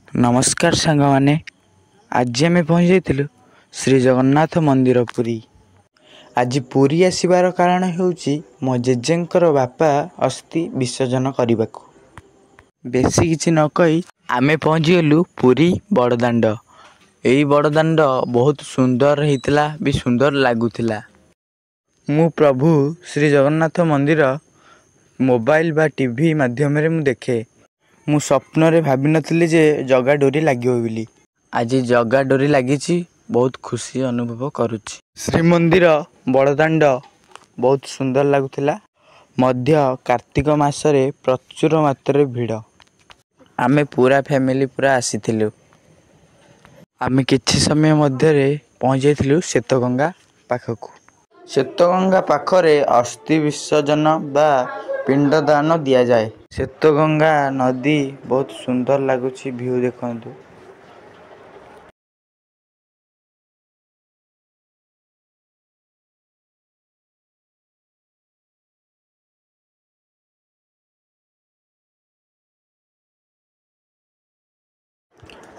नमस्कार सांगमाने आज आम पहुँच जाइलु श्री जगन्नाथ मंदिर पुरी। आज पुरी आसबार कारण होउची मो जेजेंकर बापा अस्थि विसर्जन करने को। बेसी किछि न कही आमे पहुँच गलु पुरी बड़दाण्ड। यही बड़दाण्ड बहुत सुंदर होइतिला भी सुंदर लागुतिला। मु प्रभु श्री जगन्नाथ मंदिर मोबाइल बा टीवी माध्यम रे मु देखे। मु स्वप्न रे भाबी नथिली जे जगा डोरी लागियो बोली। आज जगा डोरी लागिछि, बहुत खुशी अनुभव करुछि। श्रीमंदिर बड़दाण्ड बहुत सुंदर लागुतिला। मध्य कार्तिक मासरे प्रचुर मात्रा भिड़। आमे पूरा फैमिली पूरा आसीथिलु। आमे किछि समय मध्यरे पहुँच जाइथिलु श्वेतगंगा पाखकु। श्वेतगंगा पाखरे अस्थि विसर्जन बा पिंडदान दिया जाए। श्वेतगंगा नदी बहुत सुंदर लगुछि, व्यू देखंतु।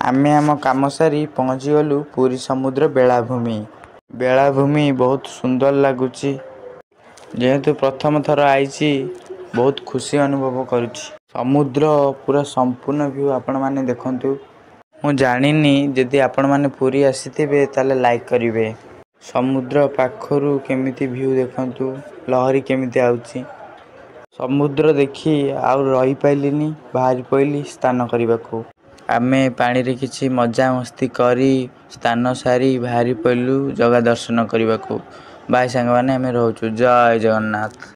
आमे आम काम सारी पहुँची गलु पुरी समुद्र बेलाभूमि। बेलाभूमि बहुत सुंदर लगुछि। जेहेतु प्रथम थर आईची बहुत खुशी अनुभव करुछि। समुद्र पूरा संपूर्ण व्यू आपण माने देखंतु। मु जानिनी जदि आपण माने पुरी आसीथिबे ताले लाइक करिवे। समुद्र पाखरु केमिति व्यू देखंतु, लहरी केमिति आउची। समुद्र देखी आउ रही पाइलिनी, बाहरी पइली स्नान करिबाकू। आमे पानी रे किछि मजा मस्ती करी स्नान सारी बाहरी पइलु जगह दर्शन करिबाकू। बाय सांग माने आमे रहउछु। जय जगन्नाथ।